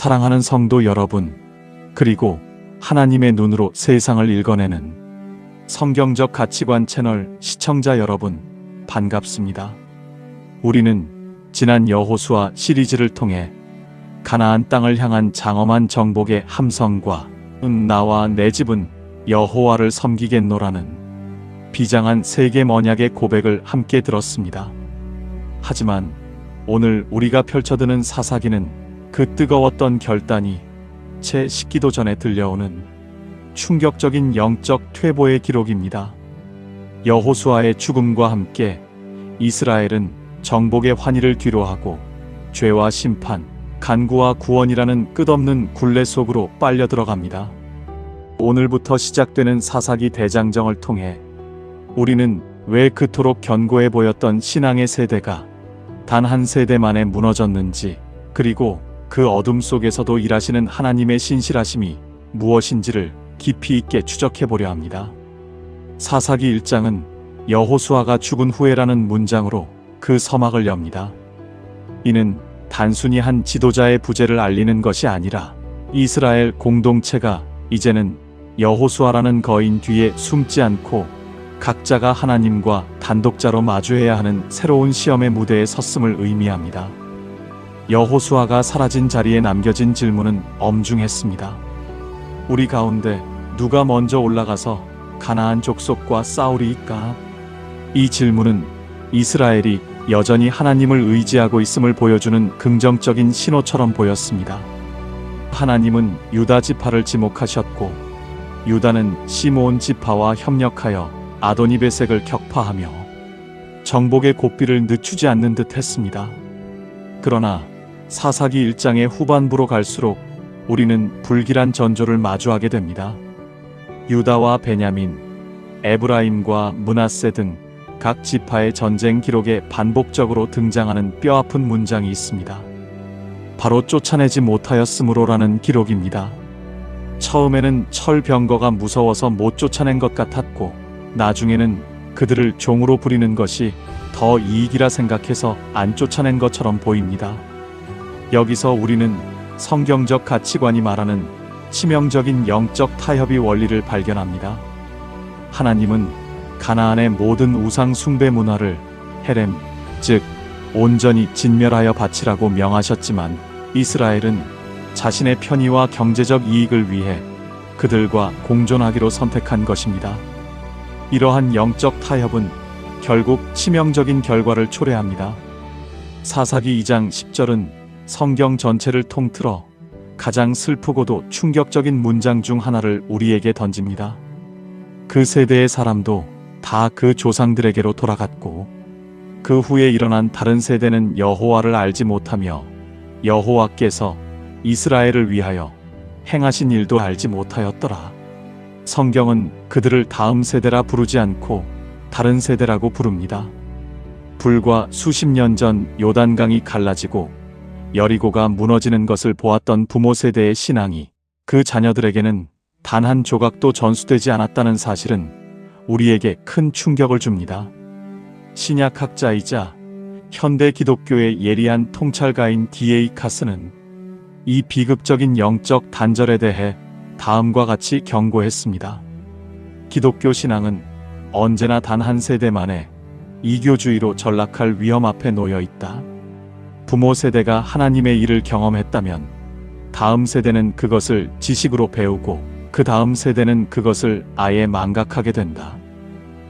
사랑하는 성도 여러분, 그리고 하나님의 눈으로 세상을 읽어내는 성경적 가치관 채널 시청자 여러분, 반갑습니다. 우리는 지난 여호수아 시리즈를 통해 가나안 땅을 향한 장엄한 정복의 함성과 나와 내 집은 여호와를 섬기겠노라는 비장한 세계 언약의 고백을 함께 들었습니다. 하지만 오늘 우리가 펼쳐드는 사사기는 그 뜨거웠던 결단이 채 식기도 전에 들려오는 충격적인 영적 퇴보의 기록입니다. 여호수아의 죽음과 함께 이스라엘은 정복의 환희를 뒤로하고 죄와 심판, 간구와 구원이라는 끝없는 굴레 속으로 빨려 들어갑니다. 오늘부터 시작되는 사사기 대장정을 통해 우리는 왜 그토록 견고해 보였던 신앙의 세대가 단 한 세대 만에 무너졌는지, 그리고 그 어둠 속에서도 일하시는 하나님의 신실하심이 무엇인지를 깊이 있게 추적해 보려 합니다. 사사기 1장은 여호수아가 죽은 후에라는 문장으로 그 서막을 엽니다. 이는 단순히 한 지도자의 부재를 알리는 것이 아니라 이스라엘 공동체가 이제는 여호수아라는 거인 뒤에 숨지 않고 각자가 하나님과 단독자로 마주해야 하는 새로운 시험의 무대에 섰음을 의미합니다. 여호수아가 사라진 자리에 남겨진 질문은 엄중했습니다. 우리 가운데 누가 먼저 올라가서 가나안 족속과 싸우리이까? 이 질문은 이스라엘이 여전히 하나님을 의지하고 있음을 보여주는 긍정적인 신호처럼 보였습니다. 하나님은 유다 지파를 지목하셨고 유다는 시므온 지파와 협력하여 아도니베색을 격파하며 정복의 고삐를 늦추지 않는 듯 했습니다. 그러나 사사기 1장의 후반부로 갈수록 우리는 불길한 전조를 마주하게 됩니다. 유다와 베냐민, 에브라임과 므낫세 등 각 지파의 전쟁 기록에 반복적으로 등장하는 뼈아픈 문장이 있습니다. 바로 쫓아내지 못하였으므로라는 기록입니다. 처음에는 철병거가 무서워서 못 쫓아낸 것 같았고 나중에는 그들을 종으로 부리는 것이 더 이익이라 생각해서 안 쫓아낸 것처럼 보입니다. 여기서 우리는 성경적 가치관이 말하는 치명적인 영적 타협의 원리를 발견합니다. 하나님은 가나안의 모든 우상 숭배 문화를 헤렘, 즉 온전히 진멸하여 바치라고 명하셨지만 이스라엘은 자신의 편의와 경제적 이익을 위해 그들과 공존하기로 선택한 것입니다. 이러한 영적 타협은 결국 치명적인 결과를 초래합니다. 사사기 2장 10절은 성경 전체를 통틀어 가장 슬프고도 충격적인 문장 중 하나를 우리에게 던집니다. 그 세대의 사람도 다 그 조상들에게로 돌아갔고 그 후에 일어난 다른 세대는 여호와를 알지 못하며 여호와께서 이스라엘을 위하여 행하신 일도 알지 못하였더라. 성경은 그들을 다음 세대라 부르지 않고 다른 세대라고 부릅니다. 불과 수십 년 전 요단강이 갈라지고 여리고가 무너지는 것을 보았던 부모 세대의 신앙이 그 자녀들에게는 단 한 조각도 전수되지 않았다는 사실은 우리에게 큰 충격을 줍니다. 신약학자이자 현대 기독교의 예리한 통찰가인 D.A. 카스는 이 비극적인 영적 단절에 대해 다음과 같이 경고했습니다. 기독교 신앙은 언제나 단 한 세대만에 이교주의로 전락할 위험 앞에 놓여 있다. 부모 세대가 하나님의 일을 경험했다면 다음 세대는 그것을 지식으로 배우고 그 다음 세대는 그것을 아예 망각하게 된다.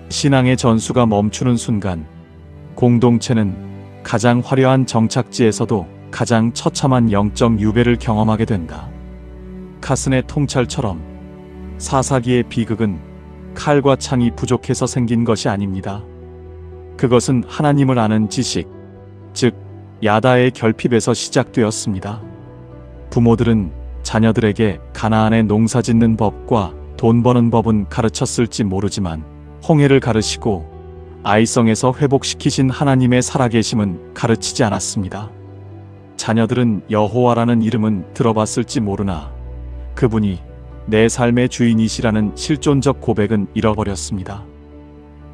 신앙의 전수가 멈추는 순간 공동체는 가장 화려한 정착지에서도 가장 처참한 영적 유배를 경험하게 된다. 카슨의 통찰처럼 사사기의 비극은 칼과 창이 부족해서 생긴 것이 아닙니다. 그것은 하나님을 아는 지식, 즉 야다의 결핍에서 시작되었습니다. 부모들은 자녀들에게 가나안의 농사 짓는 법과 돈 버는 법은 가르쳤을지 모르지만 홍해를 가르치고 아이성에서 회복시키신 하나님의 살아계심은 가르치지 않았습니다. 자녀들은 여호와라는 이름은 들어봤을지 모르나 그분이 내 삶의 주인이시라는 실존적 고백은 잃어버렸습니다.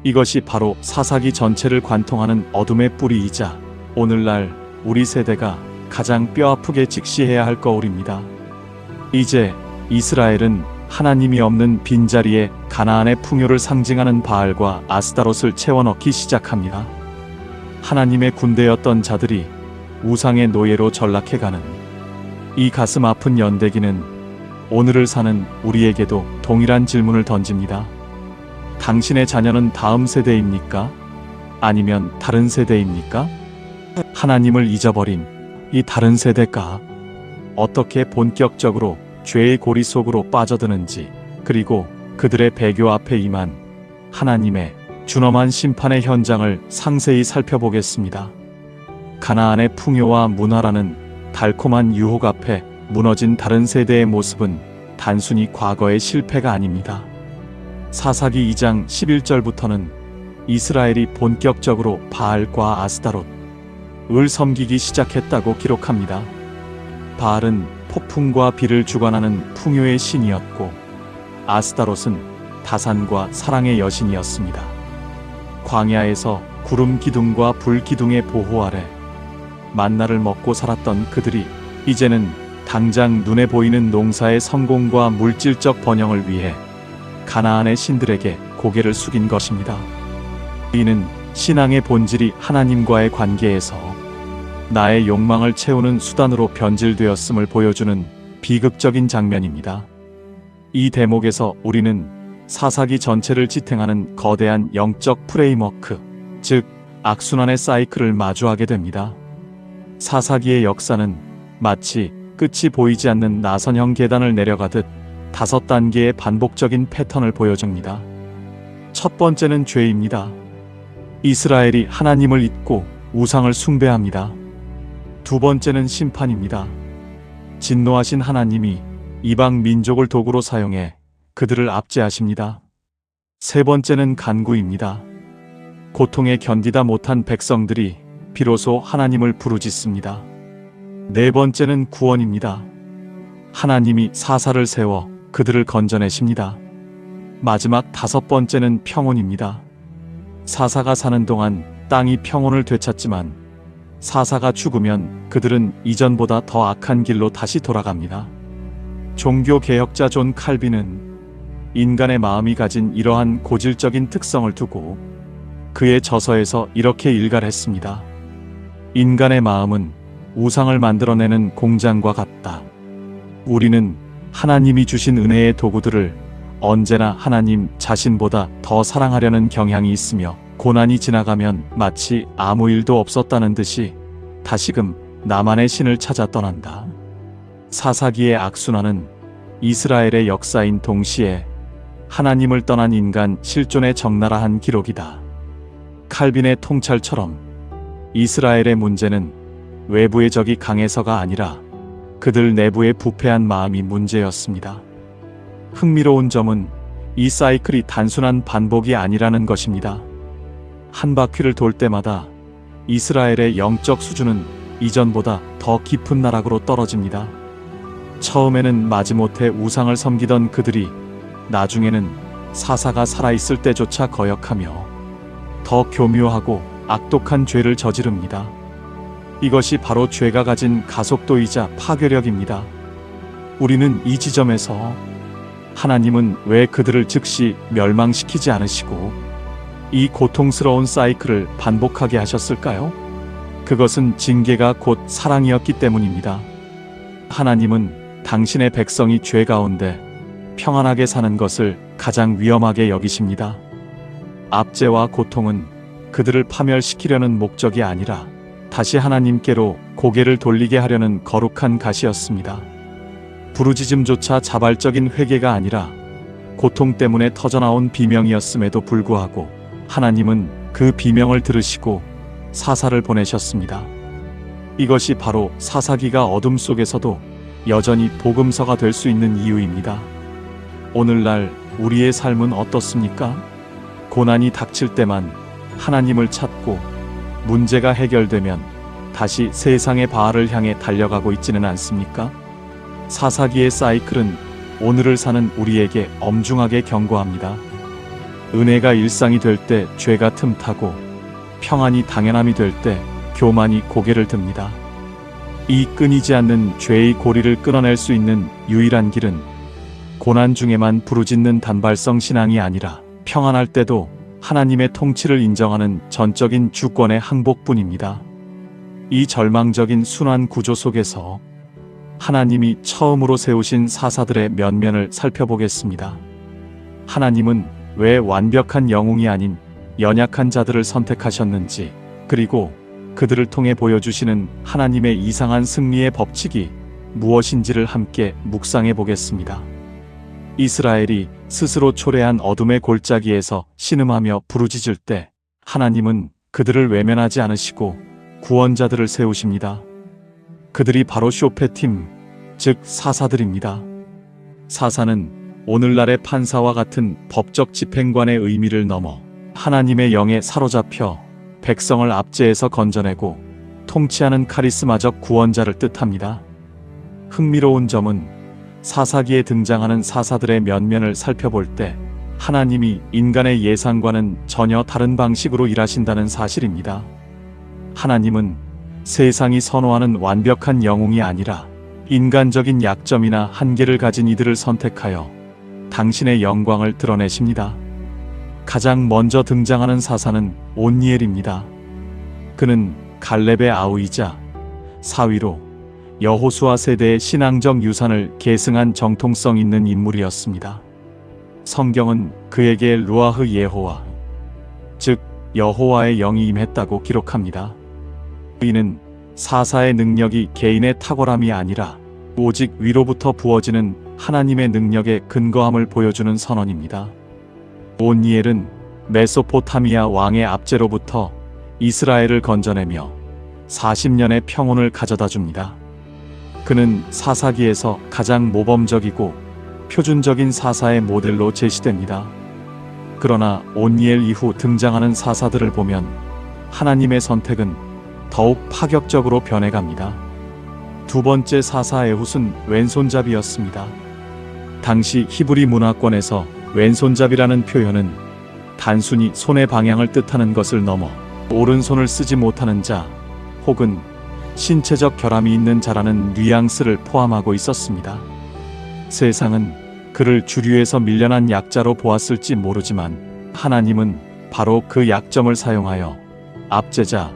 이것이 바로 사사기 전체를 관통하는 어둠의 뿌리이자 오늘날 우리 세대가 가장 뼈아프게 직시해야 할 거울입니다. 이제 이스라엘은 하나님이 없는 빈자리에 가나안의 풍요를 상징하는 바알과 아스타롯을 채워넣기 시작합니다. 하나님의 군대였던 자들이 우상의 노예로 전락해가는 이 가슴 아픈 연대기는 오늘을 사는 우리에게도 동일한 질문을 던집니다. 당신의 자녀는 다음 세대입니까? 아니면 다른 세대입니까? 하나님을 잊어버린 이 다른 세대가 어떻게 본격적으로 죄의 고리 속으로 빠져드는지, 그리고 그들의 배교 앞에 임한 하나님의 준엄한 심판의 현장을 상세히 살펴보겠습니다. 가나안의 풍요와 문화라는 달콤한 유혹 앞에 무너진 다른 세대의 모습은 단순히 과거의 실패가 아닙니다. 사사기 2장 11절부터는 이스라엘이 본격적으로 바알과 아스타롯을 섬기기 시작했다고 기록합니다. 바알은 폭풍과 비를 주관하는 풍요의 신이었고, 아스타롯은 다산과 사랑의 여신이었습니다. 광야에서 구름 기둥과 불 기둥의 보호 아래 만나를 먹고 살았던 그들이 이제는 당장 눈에 보이는 농사의 성공과 물질적 번영을 위해 가나안의 신들에게 고개를 숙인 것입니다. 이는 신앙의 본질이 하나님과의 관계에서 나의 욕망을 채우는 수단으로 변질되었음을 보여주는 비극적인 장면입니다. 이 대목에서 우리는 사사기 전체를 지탱하는 거대한 영적 프레임워크, 즉 악순환의 사이클을 마주하게 됩니다. 사사기의 역사는 마치 끝이 보이지 않는 나선형 계단을 내려가듯 5단계의 반복적인 패턴을 보여줍니다. 첫 번째는 죄입니다. 이스라엘이 하나님을 잊고 우상을 숭배합니다. 두 번째는 심판입니다. 진노하신 하나님이 이방 민족을 도구로 사용해 그들을 압제하십니다. 세 번째는 간구입니다. 고통에 견디다 못한 백성들이 비로소 하나님을 부르짖습니다. 네 번째는 구원입니다. 하나님이 사사를 세워 그들을 건져내십니다. 마지막 5번째는 평온입니다. 사사가 사는 동안 땅이 평온을 되찾지만 사사가 죽으면 그들은 이전보다 더 악한 길로 다시 돌아갑니다. 종교 개혁자 존 칼빈은 인간의 마음이 가진 이러한 고질적인 특성을 두고 그의 저서에서 이렇게 일갈했습니다. 인간의 마음은 우상을 만들어내는 공장과 같다. 우리는 하나님이 주신 은혜의 도구들을 언제나 하나님 자신보다 더 사랑하려는 경향이 있으며, 고난이 지나가면 마치 아무 일도 없었다는 듯이 다시금 나만의 신을 찾아 떠난다. 사사기의 악순환은 이스라엘의 역사인 동시에 하나님을 떠난 인간 실존의 적나라한 기록이다. 칼빈의 통찰처럼 이스라엘의 문제는 외부의 적이 강해서가 아니라 그들 내부의 부패한 마음이 문제였습니다. 흥미로운 점은 이 사이클이 단순한 반복이 아니라는 것입니다. 한 바퀴를 돌 때마다 이스라엘의 영적 수준은 이전보다 더 깊은 나락으로 떨어집니다. 처음에는 마지못해 우상을 섬기던 그들이 나중에는 사사가 살아있을 때조차 거역하며 더 교묘하고 악독한 죄를 저지릅니다. 이것이 바로 죄가 가진 가속도이자 파괴력입니다. 우리는 이 지점에서 하나님은 왜 그들을 즉시 멸망시키지 않으시고 이 고통스러운 사이클을 반복하게 하셨을까요? 그것은 징계가 곧 사랑이었기 때문입니다. 하나님은 당신의 백성이 죄 가운데 평안하게 사는 것을 가장 위험하게 여기십니다. 압제와 고통은 그들을 파멸시키려는 목적이 아니라 다시 하나님께로 고개를 돌리게 하려는 거룩한 가시였습니다. 부르짖음조차 자발적인 회개가 아니라 고통 때문에 터져나온 비명이었음에도 불구하고 하나님은 그 비명을 들으시고 사사를 보내셨습니다. 이것이 바로 사사기가 어둠 속에서도 여전히 복음서가 될 수 있는 이유입니다. 오늘날 우리의 삶은 어떻습니까? 고난이 닥칠 때만 하나님을 찾고 문제가 해결되면 다시 세상의 바알을 향해 달려가고 있지는 않습니까? 사사기의 사이클은 오늘을 사는 우리에게 엄중하게 경고합니다. 은혜가 일상이 될 때 죄가 틈타고 평안이 당연함이 될 때 교만이 고개를 듭니다. 이 끊이지 않는 죄의 고리를 끊어낼 수 있는 유일한 길은 고난 중에만 부르짖는 단발성 신앙이 아니라 평안할 때도 하나님의 통치를 인정하는 전적인 주권의 항복뿐입니다. 이 절망적인 순환 구조 속에서 하나님이 처음으로 세우신 사사들의 면면을 살펴보겠습니다. 하나님은 왜 완벽한 영웅이 아닌 연약한 자들을 선택하셨는지, 그리고 그들을 통해 보여주시는 하나님의 이상한 승리의 법칙이 무엇인지를 함께 묵상해 보겠습니다. 이스라엘이 스스로 초래한 어둠의 골짜기에서 신음하며 부르짖을 때 하나님은 그들을 외면하지 않으시고 구원자들을 세우십니다. 그들이 바로 쇼페팀, 즉 사사들입니다. 사사는 오늘날의 판사와 같은 법적 집행관의 의미를 넘어 하나님의 영에 사로잡혀 백성을 압제에서 건져내고 통치하는 카리스마적 구원자를 뜻합니다. 흥미로운 점은 사사기에 등장하는 사사들의 면면을 살펴볼 때 하나님이 인간의 예상과는 전혀 다른 방식으로 일하신다는 사실입니다. 하나님은 세상이 선호하는 완벽한 영웅이 아니라 인간적인 약점이나 한계를 가진 이들을 선택하여 당신의 영광을 드러내십니다. 가장 먼저 등장하는 사사는 온니엘입니다. 그는 갈렙의 아우이자 사위로 여호수아 세대의 신앙적 유산을 계승한 정통성 있는 인물이었습니다. 성경은 그에게 루아흐 예호와, 즉 여호와의 영이 임했다고 기록합니다. 이는 사사의 능력이 개인의 탁월함이 아니라 오직 위로부터 부어지는 하나님의 능력의 근거함을 보여주는 선언입니다. 온니엘은 메소포타미아 왕의 압제로부터 이스라엘을 건져내며 40년의 평온을 가져다 줍니다. 그는 사사기에서 가장 모범적이고 표준적인 사사의 모델로 제시됩니다. 그러나 온니엘 이후 등장하는 사사들을 보면 하나님의 선택은 더욱 파격적으로 변해갑니다. 두 번째 사사 에훗은 왼손잡이였습니다. 당시 히브리 문화권에서 왼손잡이라는 표현은 단순히 손의 방향을 뜻하는 것을 넘어 오른손을 쓰지 못하는 자 혹은 신체적 결함이 있는 자라는 뉘앙스를 포함하고 있었습니다. 세상은 그를 주류에서 밀려난 약자로 보았을지 모르지만 하나님은 바로 그 약점을 사용하여 압제자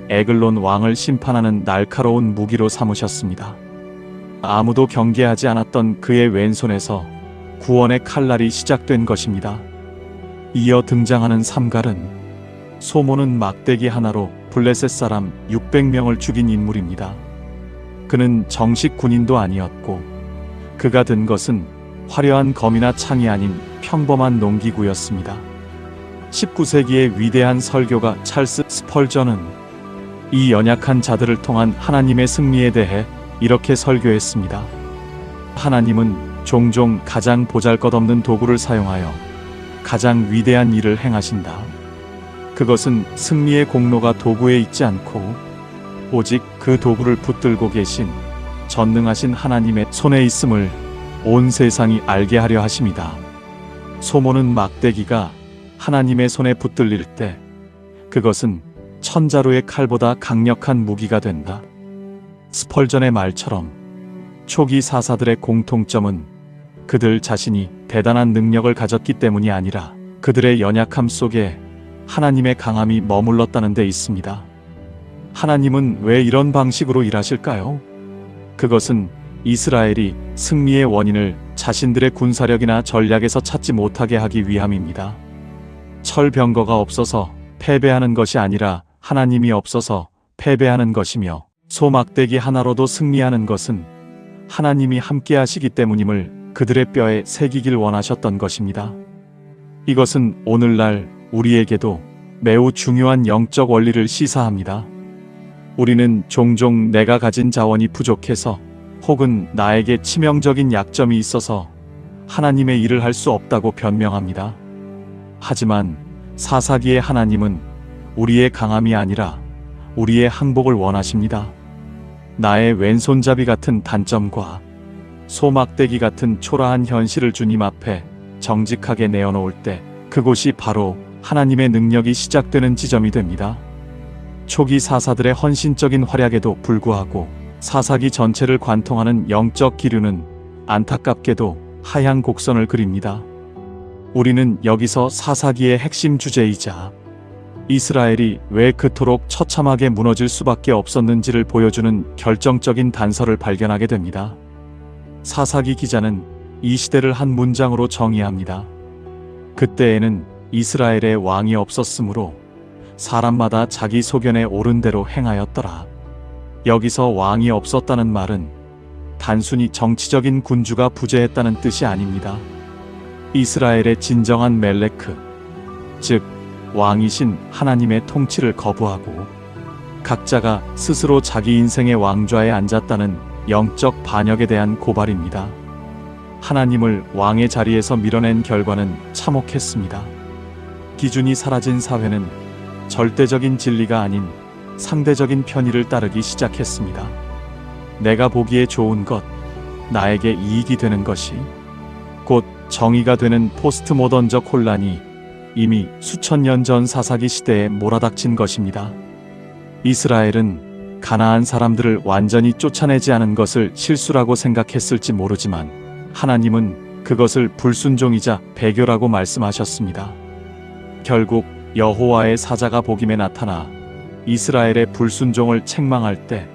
에글론 왕을 심판하는 날카로운 무기로 삼으셨습니다. 아무도 경계하지 않았던 그의 왼손에서 구원의 칼날이 시작된 것입니다. 이어 등장하는 삼갈은 소모는 막대기 하나로 블레셋 사람 600명을 죽인 인물입니다. 그는 정식 군인도 아니었고 그가 든 것은 화려한 검이나 창이 아닌 평범한 농기구였습니다. 19세기의 위대한 설교가 찰스 스펄전은 이 연약한 자들을 통한 하나님의 승리에 대해 이렇게 설교했습니다. 하나님은 종종 가장 보잘것없는 도구를 사용하여 가장 위대한 일을 행하신다. 그것은 승리의 공로가 도구에 있지 않고 오직 그 도구를 붙들고 계신 전능하신 하나님의 손에 있음을 온 세상이 알게 하려 하심이다. 소모는 막대기가 하나님의 손에 붙들릴 때 그것은 천자루의 칼보다 강력한 무기가 된다. 스펄전의 말처럼 초기 사사들의 공통점은 그들 자신이 대단한 능력을 가졌기 때문이 아니라 그들의 연약함 속에 하나님의 강함이 머물렀다는 데 있습니다. 하나님은 왜 이런 방식으로 일하실까요? 그것은 이스라엘이 승리의 원인을 자신들의 군사력이나 전략에서 찾지 못하게 하기 위함입니다. 철병거가 없어서 패배하는 것이 아니라 하나님이 없어서 패배하는 것이며 소막대기 하나로도 승리하는 것은 하나님이 함께 하시기 때문임을 그들의 뼈에 새기길 원하셨던 것입니다. 이것은 오늘날 우리에게도 매우 중요한 영적 원리를 시사합니다. 우리는 종종 내가 가진 자원이 부족해서 혹은 나에게 치명적인 약점이 있어서 하나님의 일을 할 수 없다고 변명합니다. 하지만 사사기의 하나님은 우리의 강함이 아니라 우리의 항복을 원하십니다. 나의 왼손잡이 같은 단점과 소막대기 같은 초라한 현실을 주님 앞에 정직하게 내어놓을 때 그곳이 바로 하나님의 능력이 시작되는 지점이 됩니다. 초기 사사들의 헌신적인 활약에도 불구하고 사사기 전체를 관통하는 영적 기류는 안타깝게도 하향 곡선을 그립니다. 우리는 여기서 사사기의 핵심 주제이자 이스라엘이 왜 그토록 처참하게 무너질 수밖에 없었는지를 보여주는 결정적인 단서를 발견하게 됩니다. 사사기 기자는 이 시대를 한 문장으로 정의합니다. 그때에는 이스라엘에 왕이 없었으므로 사람마다 자기 소견에 옳은 대로 행하였더라. 여기서 왕이 없었다는 말은 단순히 정치적인 군주가 부재했다는 뜻이 아닙니다. 이스라엘의 진정한 멜레크, 즉 왕이신 하나님의 통치를 거부하고 각자가 스스로 자기 인생의 왕좌에 앉았다는 영적 반역에 대한 고발입니다. 하나님을 왕의 자리에서 밀어낸 결과는 참혹했습니다. 기준이 사라진 사회는 절대적인 진리가 아닌 상대적인 편의를 따르기 시작했습니다. 내가 보기에 좋은 것, 나에게 이익이 되는 것이 곧 정의가 되는 포스트 모던적 혼란이 이미 수천 년 전 사사기 시대에 몰아닥친 것입니다. 이스라엘은 가나안 사람들을 완전히 쫓아내지 않은 것을 실수라고 생각했을지 모르지만 하나님은 그것을 불순종이자 배교라고 말씀하셨습니다. 결국 여호와의 사자가 복임에 나타나 이스라엘의 불순종을 책망할 때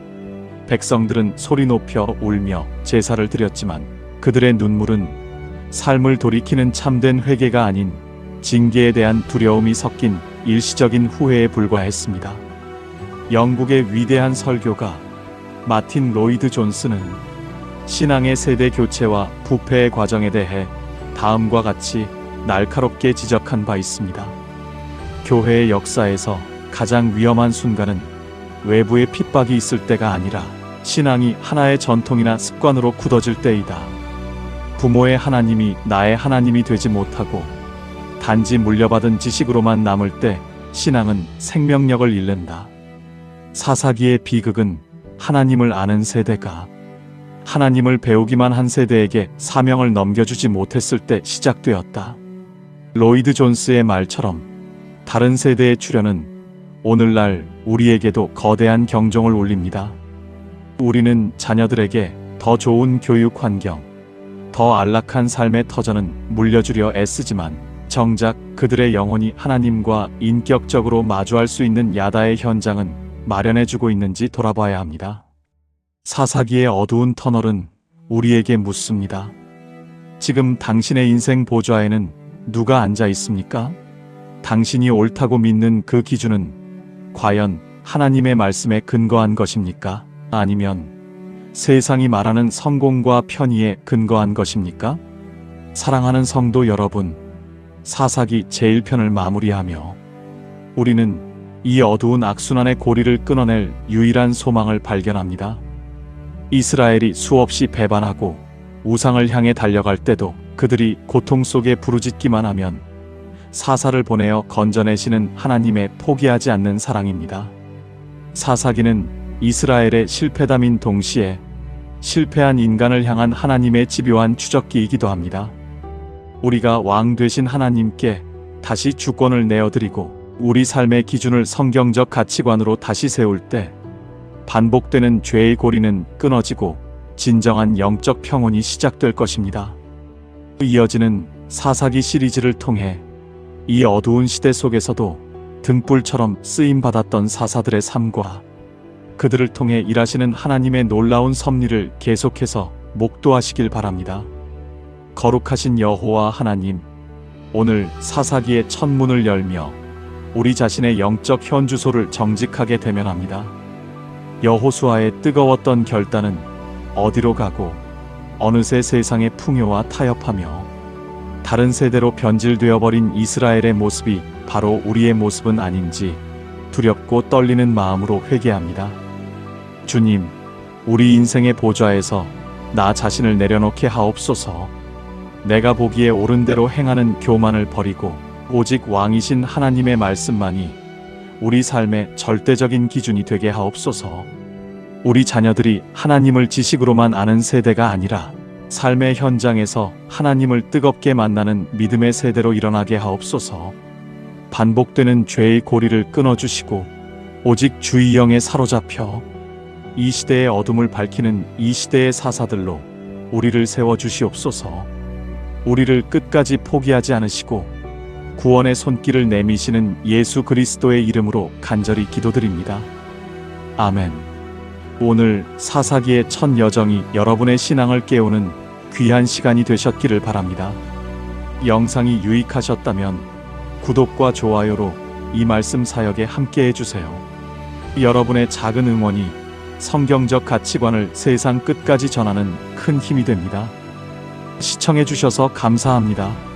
백성들은 소리 높여 울며 제사를 드렸지만 그들의 눈물은 삶을 돌이키는 참된 회개가 아닌 징계에 대한 두려움이 섞인 일시적인 후회에 불과했습니다. 영국의 위대한 설교가 마틴 로이드 존스는 신앙의 세대 교체와 부패의 과정에 대해 다음과 같이 날카롭게 지적한 바 있습니다. 교회의 역사에서 가장 위험한 순간은 외부의 핍박이 있을 때가 아니라 신앙이 하나의 전통이나 습관으로 굳어질 때이다. 부모의 하나님이 나의 하나님이 되지 못하고 단지 물려받은 지식으로만 남을 때 신앙은 생명력을 잃는다. 사사기의 비극은 하나님을 아는 세대가 하나님을 배우기만 한 세대에게 사명을 넘겨주지 못했을 때 시작되었다. 로이드 존스의 말처럼 다른 세대의 출현은 오늘날 우리에게도 거대한 경종을 울립니다. 우리는 자녀들에게 더 좋은 교육 환경, 더 안락한 삶의 터전은 물려주려 애쓰지만 정작 그들의 영혼이 하나님과 인격적으로 마주할 수 있는 야다의 현장은 마련해주고 있는지 돌아봐야 합니다. 사사기의 어두운 터널은 우리에게 묻습니다. 지금 당신의 인생 보좌에는 누가 앉아 있습니까? 당신이 옳다고 믿는 그 기준은 과연 하나님의 말씀에 근거한 것입니까? 아니면 세상이 말하는 성공과 편의에 근거한 것입니까? 사랑하는 성도 여러분, 사사기 제1편을 마무리하며 우리는 이 어두운 악순환의 고리를 끊어낼 유일한 소망을 발견합니다. 이스라엘이 수없이 배반하고 우상을 향해 달려갈 때도 그들이 고통 속에 부르짖기만 하면 사사를 보내어 건져내시는 하나님의 포기하지 않는 사랑입니다. 사사기는 이스라엘의 실패담인 동시에 실패한 인간을 향한 하나님의 집요한 추적기이기도 합니다. 우리가 왕 되신 하나님께 다시 주권을 내어드리고 우리 삶의 기준을 성경적 가치관으로 다시 세울 때 반복되는 죄의 고리는 끊어지고 진정한 영적 평온이 시작될 것입니다. 이어지는 사사기 시리즈를 통해 이 어두운 시대 속에서도 등불처럼 쓰임받았던 사사들의 삶과 그들을 통해 일하시는 하나님의 놀라운 섭리를 계속해서 목도하시길 바랍니다. 거룩하신 여호와 하나님, 오늘 사사기의 첫 문을 열며 우리 자신의 영적 현주소를 정직하게 대면합니다. 여호수아의 뜨거웠던 결단은 어디로 가고 어느새 세상의 풍요와 타협하며 다른 세대로 변질되어 버린 이스라엘의 모습이 바로 우리의 모습은 아닌지 두렵고 떨리는 마음으로 회개합니다. 주님, 우리 인생의 보좌에서 나 자신을 내려놓게 하옵소서. 내가 보기에 옳은 대로 행하는 교만을 버리고 오직 왕이신 하나님의 말씀만이 우리 삶의 절대적인 기준이 되게 하옵소서. 우리 자녀들이 하나님을 지식으로만 아는 세대가 아니라 삶의 현장에서 하나님을 뜨겁게 만나는 믿음의 세대로 일어나게 하옵소서. 반복되는 죄의 고리를 끊어주시고 오직 주의 영에 사로잡혀 이 시대의 어둠을 밝히는 이 시대의 사사들로 우리를 세워주시옵소서. 우리를 끝까지 포기하지 않으시고 구원의 손길을 내미시는 예수 그리스도의 이름으로 간절히 기도드립니다. 아멘. 오늘 사사기의 첫 여정이 여러분의 신앙을 깨우는 귀한 시간이 되셨기를 바랍니다. 영상이 유익하셨다면 구독과 좋아요로 이 말씀 사역에 함께 해주세요. 여러분의 작은 응원이 성경적 가치관을 세상 끝까지 전하는 큰 힘이 됩니다. 시청해주셔서 감사합니다.